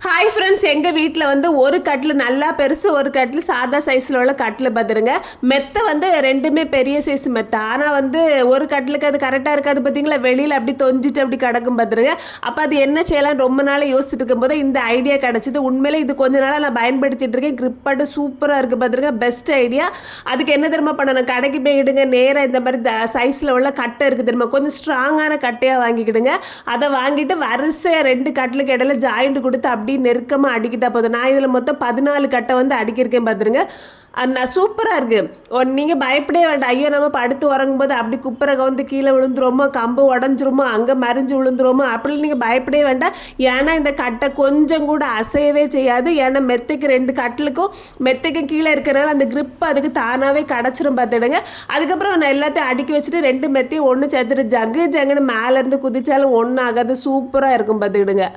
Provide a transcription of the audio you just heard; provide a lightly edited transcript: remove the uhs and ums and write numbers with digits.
Hi friends, எங்கள் வீட்டில் வந்து ஒரு கட்டில் நல்லா பெருசு, ஒரு கட்டில் சாதா சைஸில் உள்ள கட்டில் பார்த்துருங்க. மெத்தை வந்து ரெண்டுமே பெரிய சைஸ் மெத்தை. ஆனால் வந்து ஒரு கட்டிலுக்கு அது கரெக்டாக இருக்காது பார்த்தீங்களா, வெளியில் அப்படி தொஞ்சிட்டு அப்படி கிடக்கும் பார்த்துருங்க. அப்போ அது என்ன செய்யலாம் ரொம்ப நாள் யோசிச்சுட்டு இருக்கும்போது இந்த ஐடியா கிடச்சிது. உண்மையிலே இது கொஞ்ச நாளாக நான் பயன்படுத்திட்டு இருக்கேன். கிரிப்பாட்டு சூப்பராக இருக்குது பார்த்துருங்க. Best idea. அதுக்கு என்ன தெரியுமா பண்ணணும், கடைக்கு போயிடுங்க, நேராக இந்த மாதிரி சைஸில் உள்ள கட்டை இருக்குது தெரியுமா, கொஞ்சம் ஸ்ட்ராங்கான கட்டையாக வாங்கிக்கிடுங்க. அதை வாங்கிட்டு வரிசையாக 2 கட்டிலுக்கு இடையில ஜாயிண்ட் கொடுத்து அப்படி நெருக்கமாக அடிக்கிட்டா போதும். நான் இதில் மொத்தம் 14 கட்டை வந்து அடிக்கிருக்கேன் பார்த்துருங்க. சூப்பராக இருக்குது. நீங்கள் பயப்படவே வேண்டாம். ஐயோ நம்ம படுத்து உறங்கும்போது அப்படி குப்பரை கவுந்து கீழே விழுந்துருமோ, கம்பு உடஞ்சிருமோ, அங்கே மறிஞ்சு விழுந்துருமோ அப்படின்னு நீங்கள் பயப்படவே வேண்டாம். ஏன்னா இந்த கட்டை கொஞ்சம் கூட அசையவே செய்யாது. ஏன்னா மெத்தைக்கு 2 கட்டிலுக்கும் மெத்தைக்கும் கீழே இருக்கிறனால அந்த கிரிப் அதுக்கு தானாகவே கிடச்சிரும் பார்த்துடுங்க. அதுக்கப்புறம் நான் எல்லாத்தையும் அடுக்கி வச்சுட்டு 2 மெத்தையும் ஒன்று சேர்த்துட்டு ஜங்குன்னு மேலேருந்து குதிச்சாலும் ஒன்றும் ஆகாது. சூப்பராக இருக்கும் பார்த்துக்கிடுங்க.